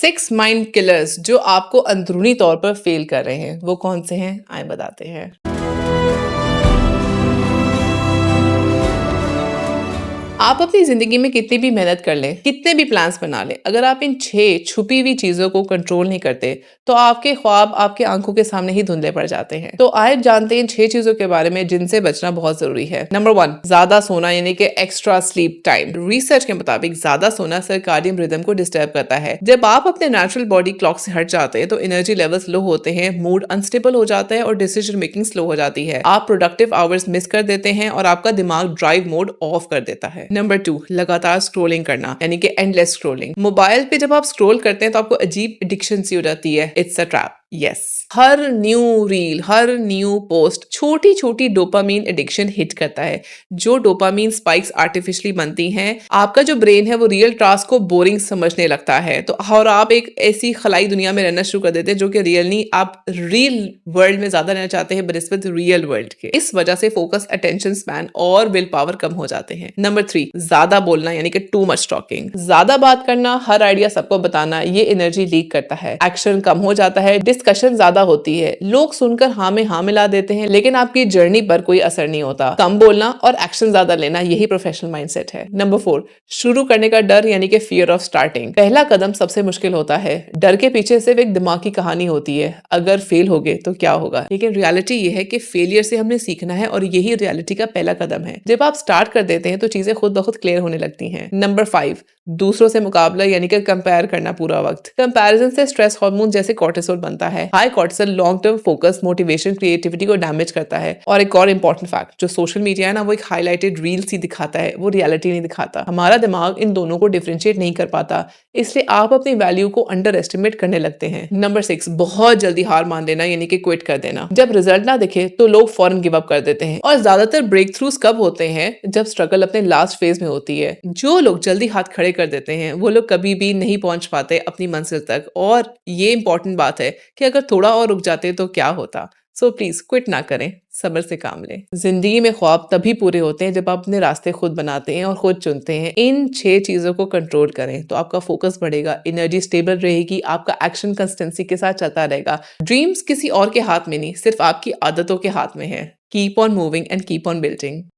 6 mind killers जो आपको अंदरूनी तौर पर फेल कर रहे हैं, वो कौन से हैं? आइए बताते हैं। आप अपनी ज़िंदगी में कितनी भी मेहनत कर लें, कितने भी प्लान्स बना लें, अगर आप इन 6 छुपी हुई चीज़ों को कंट्रोल नहीं करते, तो आपके ख्वाब आपकी आंखों के सामने ही धुंधले पड़ जाते हैं। तो आइए जानते हैं इन 6 चीज़ों के बारे में जिनसे बचना बहुत ज़रूरी है। नंबर 1, ज़्यादा सोना यानी कि एक्स्ट्रा स्लीप टाइम। रिसर्च के मुताबिक ज़्यादा सोना सर्काडियन रिदम को डिस्टर्ब करता है। जब आप अपने नेचुरल बॉडी क्लॉक से हट जाते हैं, तो एनर्जी लेवल्स लो होते हैं, मूड अनस्टेबल हो जाता है और डिसीजन मेकिंग स्लो हो जाती है। आप प्रोडक्टिव आवर्स मिस कर देते हैं और आपका दिमाग ड्राइव मोड ऑफ कर देता है। नंबर 2, लगातार स्क्रोलिंग करना यानी कि एंडलेस स्क्रोलिंग। मोबाइल पे जब आप स्क्रोल करते हैं तो आपको अजीब एडिक्शन सी हो जाती है। It's a trap. Yes, her new reel, her new post छोटी छोटी डोपामीन एडिक्शन हिट करता है। जो डोपामीन स्पाइक्स आर्टिफिशियली बनती हैं, आपका जो ब्रेन है वो रियल टास्क को बोरिंग समझने लगता है। तो और आप एक ऐसी खलाई दुनिया में रहना शुरू कर देते हैं जो कि रियल नहीं, आप रियल वर्ल्ड में ज्यादा रहना चाहते हैं बनिस्बत रियल वर्ल्ड के। इस वजह से फोकस, अटेंशन स्पैन और विल पावर कम हो जाते हैं। नंबर 3, ज्यादा बोलना यानी कि टू मच टॉकिंग। ज्यादा बात करना, हर आइडिया सबको बताना, ये एनर्जी लीक करता है। एक्शन कम हो जाता है, डिस्कशन ज्यादा होती है, लोग सुनकर हाँ में हाँ मिला देते हैं, लेकिन आपकी जर्नी पर कोई असर नहीं होता। कम बोलना और एक्शन ज्यादा लेना, यही प्रोफेशनल माइंडसेट है। नंबर 4, शुरू करने का डर यानी कि फियर ऑफ स्टार्टिंग। पहला कदम सबसे मुश्किल होता है। डर के पीछे सिर्फ एक दिमाग की कहानी होती है, अगर फेल हो गए तो क्या होगा। लेकिन रियलिटी ये है कि फेलियर से हमने सीखना है और यही रियलिटी का पहला कदम है। जब आप स्टार्ट कर देते हैं तो चीजें खुद ब खुद क्लियर होने लगती हैं। नंबर 5, दूसरों से मुकाबला यानी कि कंपेयर करना पूरा वक्त। कंपैरिजन से स्ट्रेस हार्मोन जैसे कॉर्टिसोल बनता है। High cortisol long term focus, motivation, creativity को डैमेज करता है। और एक और इंपॉर्टेंट फैक्ट, जो सोशल मीडिया है ना, वो एक हाईलाइटेड रील्स ही दिखाता है, वो रियलिटी नहीं दिखाता। हमारा दिमाग इन दोनों को डिफरेंशिएट नहीं कर पाता, इसलिए आप अपनी वैल्यू को अंडर एस्टिमेट करने लगते हैं। नंबर 6, बहुत जल्दी हार मान लेना यानी कि क्विट कर देना। जब रिजल्ट ना दिखे तो लोग फौरन गिव अप कर देते हैं और ज्यादातर ब्रेक थ्रूज कब होते हैं? जब स्ट्रगल अपने लास्ट फेज में होती है। जो लोग जल्दी हाथ खड़े कर देते हैं वो लोग कभी भी नहीं पहुंच पाते अपनी मंजिल तक। और ये इंपॉर्टेंट बात है कि अगर थोड़ा और रुक जाते तो क्या होता। सो प्लीज क्विट ना करें, सब्र से काम लें। जिंदगी में ख्वाब तभी पूरे होते हैं जब आप अपने रास्ते खुद बनाते हैं और खुद चुनते हैं। इन 6 चीजों को कंट्रोल करें तो आपका फोकस बढ़ेगा, एनर्जी स्टेबल रहेगी, आपका एक्शन कंसिस्टेंसी के साथ चलता रहेगा। ड्रीम्स किसी और के हाथ में नहीं, सिर्फ आपकी आदतों के हाथ में है। Keep on moving and keep on building.